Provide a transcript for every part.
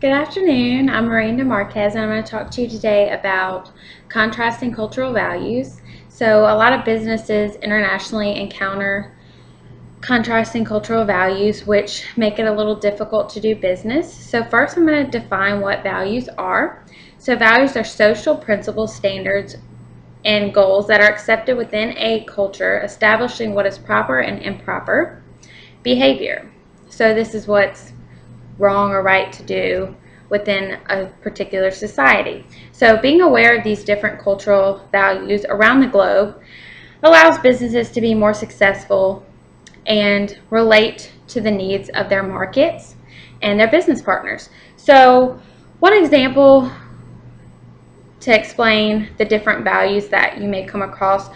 Good afternoon. I'm Miranda Marquez, and I'm going to talk to you today about contrasting cultural values. So, a lot of businesses internationally encounter contrasting cultural values, which make it a little difficult to do business. So, first, I'm going to define what values are. So, values are social principles, standards, and goals that are accepted within a culture, establishing what is proper and improper behavior. So, this is what's wrong or right to do within a particular society. So being aware of these different cultural values around the globe allows businesses to be more successful and relate to the needs of their markets and their business partners. So one example to explain the different values that you may come across,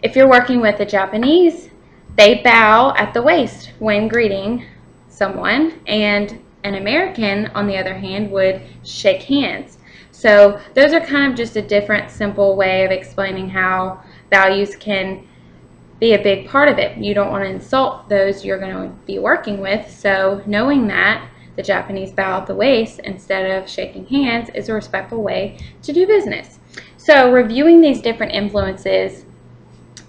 if you're working with a Japanese, they bow at the waist when greeting someone, and an American, on the other hand, would shake hands. So those are kind of just a different, simple way of explaining how values can be a big part of it. You don't want to insult those you're going to be working with, so knowing that the Japanese bow at the waist instead of shaking hands is a respectful way to do business. So reviewing these different influences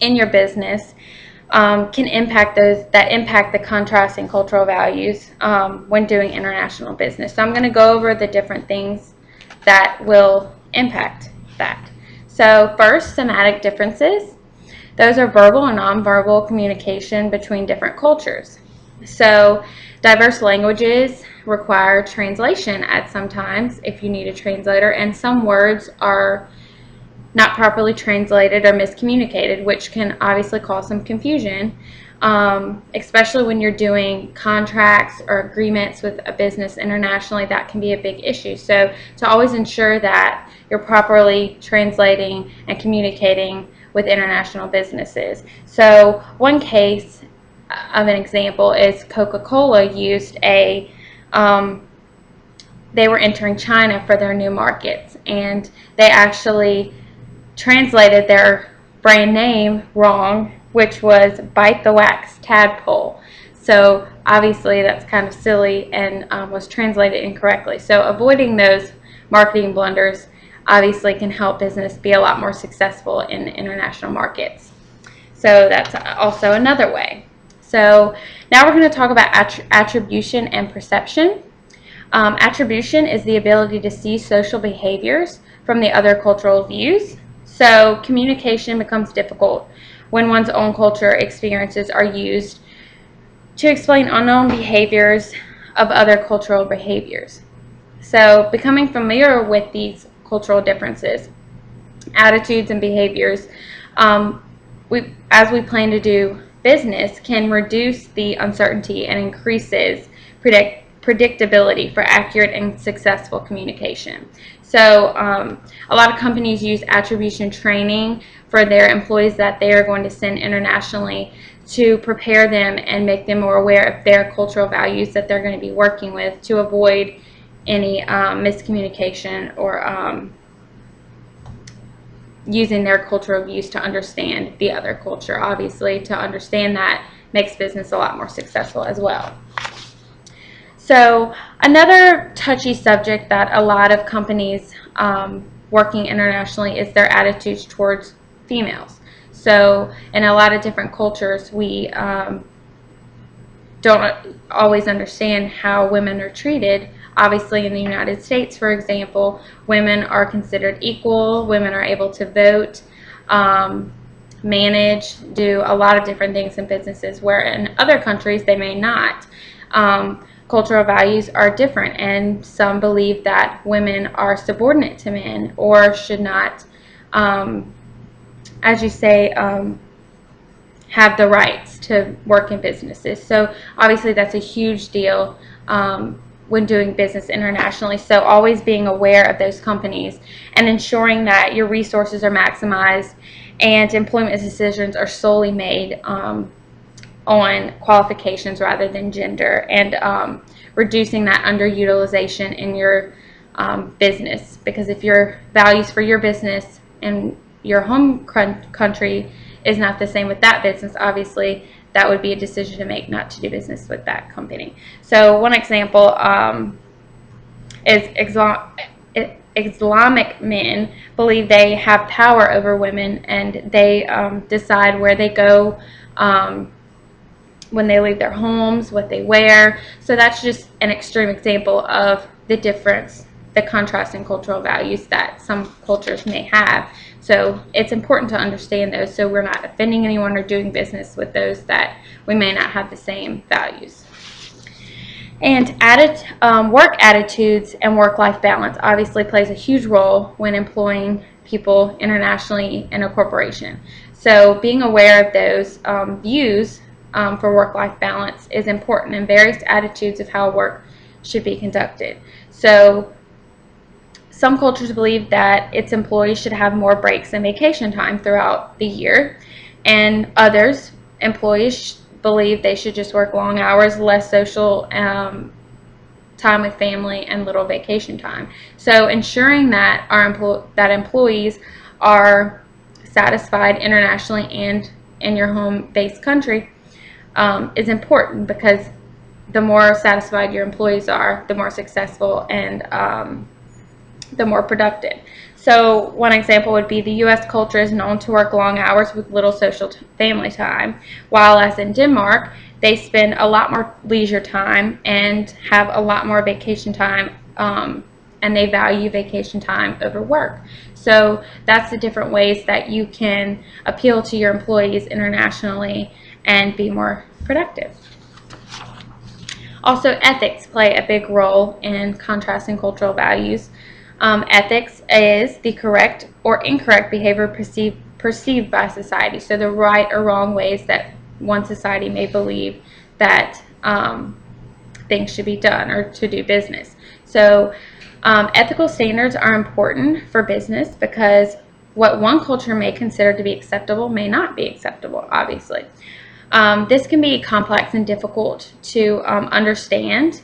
in your business can impact the contrasting cultural values when doing international business. So I'm going to go over the different things that will impact that. So first, semantic differences. Those are verbal and nonverbal communication between different cultures. So diverse languages require translation at some times if you need a translator, and some words are not properly translated or miscommunicated, which can obviously cause some confusion, especially when you're doing contracts or agreements with a business internationally. That can be a big issue. So to always ensure that you're properly translating and communicating with international businesses. So one case of an example is Coca-Cola used they were entering China for their new markets, and they actually translated their brand name wrong, which was Bite the Wax Tadpole. So obviously that's kind of silly and was translated incorrectly. So avoiding those marketing blunders obviously can help business be a lot more successful in international markets. So that's also another way. So now we're going to talk about attribution and perception. Attribution is the ability to see social behaviors from the other cultural views. So communication becomes difficult when one's own culture experiences are used to explain unknown behaviors of other cultural behaviors. So becoming familiar with these cultural differences, attitudes, and behaviors, as we plan to do business, can reduce the uncertainty and increases predictability for accurate and successful communication. So a lot of companies use attribution training for their employees that they are going to send internationally to prepare them and make them more aware of their cultural values that they're going to be working with, to avoid any miscommunication or using their cultural views to understand the other culture. Obviously, to understand that makes business a lot more successful as well. So another touchy subject that a lot of companies working internationally is their attitudes towards females. So in a lot of different cultures, we don't always understand how women are treated. Obviously, in the United States, for example, women are considered equal. Women are able to vote, manage, do a lot of different things in businesses, where in other countries they may not. Cultural values are different, and some believe that women are subordinate to men or should not, as you say, have the rights to work in businesses. So obviously that's a huge deal when doing business internationally. So always being aware of those companies and ensuring that your resources are maximized and employment decisions are solely made on qualifications rather than gender, and reducing that underutilization in your business. Because if your values for your business and your home country is not the same with that business, obviously that would be a decision to make not to do business with that company. So one example, is Islamic men believe they have power over women, and they decide where they go, when they leave their homes, what they wear. So that's just an extreme example of the difference, the contrast in cultural values that some cultures may have. So it's important to understand those so we're not offending anyone or doing business with those that we may not have the same values. And work attitudes and work-life balance obviously plays a huge role when employing people internationally in a corporation. So being aware of those views for work-life balance is important, and various attitudes of how work should be conducted. So some cultures believe that its employees should have more breaks and vacation time throughout the year, and others, employees, believe they should just work long hours, less social time with family, and little vacation time. So ensuring that that employees are satisfied internationally and in your home-based country is important, because the more satisfied your employees are, the more successful and the more productive. So one example would be the U.S. culture is known to work long hours with little social family time, while as in Denmark, they spend a lot more leisure time and have a lot more vacation time, and they value vacation time over work. So that's the different ways that you can appeal to your employees internationally and be more productive. Also, ethics play a big role in contrasting cultural values. Ethics is the correct or incorrect behavior perceived by society. So the right or wrong ways that one society may believe that things should be done or to do business. So ethical standards are important for business, because what one culture may consider to be acceptable may not be acceptable, obviously. This can be complex and difficult to understand.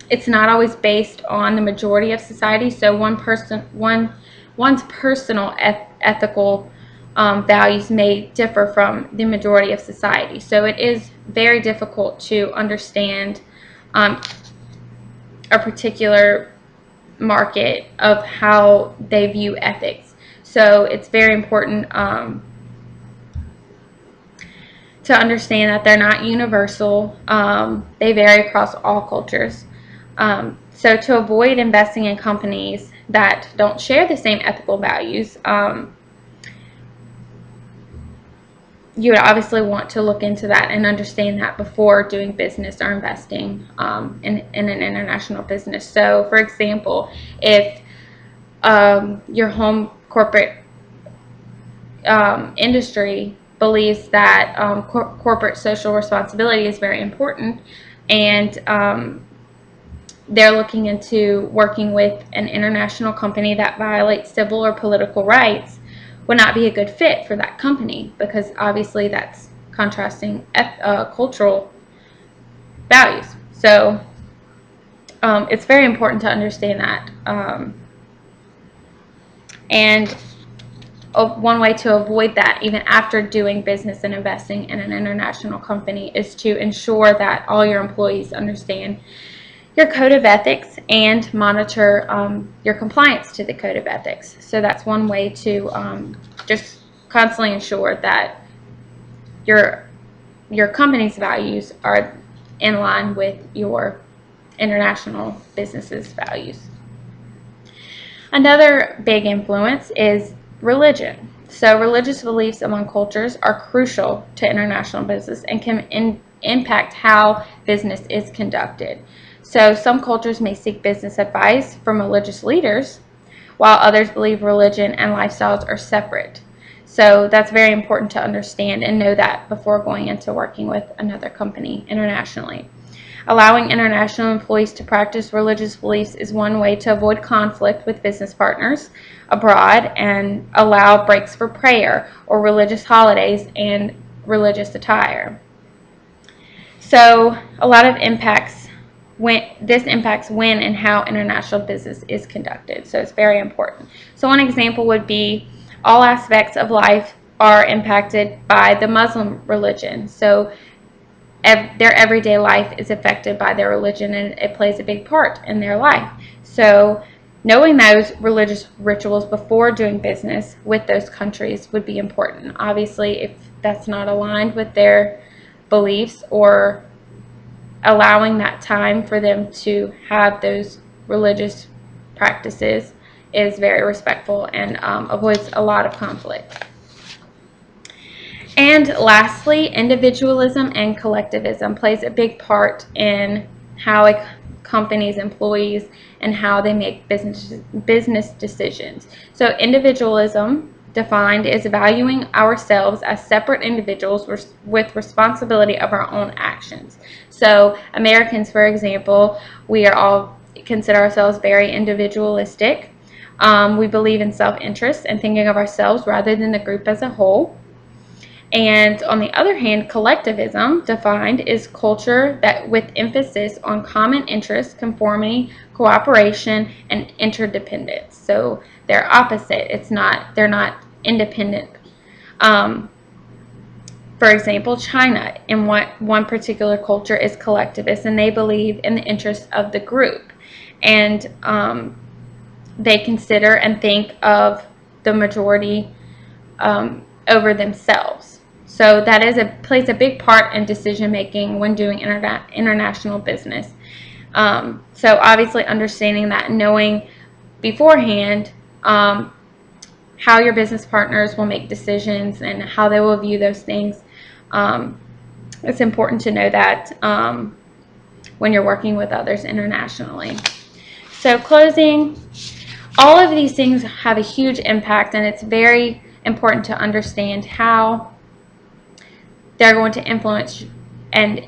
It's not always based on the majority of society, so one's personal ethical values may differ from the majority of society. So it is very difficult to understand a particular market of how they view ethics. So it's very important to understand that they're not universal. They vary across all cultures. So to avoid investing in companies that don't share the same ethical values, you would obviously want to look into that and understand that before doing business or investing in an international business. So, for example, if your home corporate industry believes that corporate social responsibility is very important, and they're looking into working with an international company that violates civil or political rights, would not be a good fit for that company, because obviously that's contrasting cultural values. So it's very important to understand that. And one way to avoid that, even after doing business and investing in an international company, is to ensure that all your employees understand your code of ethics and monitor your compliance to the code of ethics. So that's one way to just constantly ensure that your company's values are in line with your international business's values. Another big influence is religion. So religious beliefs among cultures are crucial to international business and can impact how business is conducted. So some cultures may seek business advice from religious leaders, while others believe religion and lifestyles are separate. So that's very important to understand and know that before going into working with another company internationally. Allowing international employees to practice religious beliefs is one way to avoid conflict with business partners abroad and allow breaks for prayer or religious holidays and religious attire. So a lot of this impacts when and how international business is conducted. So it's very important. So one example would be all aspects of life are impacted by the Muslim religion. So their everyday life is affected by their religion, and it plays a big part in their life. So knowing those religious rituals before doing business with those countries would be important. Obviously, if that's not aligned with their beliefs, or allowing that time for them to have those religious practices is very respectful and avoids a lot of conflict. And lastly, individualism and collectivism plays a big part in how a company's employees and how they make business decisions. So individualism, defined, is valuing ourselves as separate individuals with responsibility of our own actions. So Americans, for example, we are all consider ourselves very individualistic. We believe in self-interest and thinking of ourselves rather than the group as a whole. And on the other hand, collectivism, defined, is culture that with emphasis on common interests, conformity, cooperation, and interdependence. So they're opposite. They're not independent. For example, China, in one particular culture, is collectivist, and they believe in the interests of the group, and they consider and think of the majority over themselves. So that plays a big part in decision making when doing international business. So obviously understanding that, knowing beforehand how your business partners will make decisions and how they will view those things. It's important to know that when you're working with others internationally. So closing, all of these things have a huge impact, and it's very important to understand how they're going to influence, and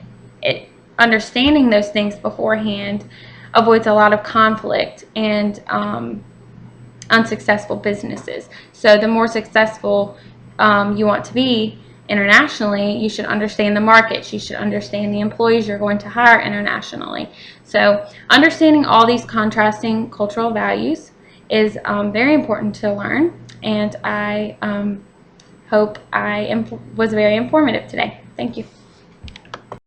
understanding those things beforehand avoids a lot of conflict and unsuccessful businesses. So the more successful you want to be internationally, you should understand the markets, you should understand the employees you're going to hire internationally. So understanding all these contrasting cultural values is very important to learn, and I hope I was very informative today. Thank you.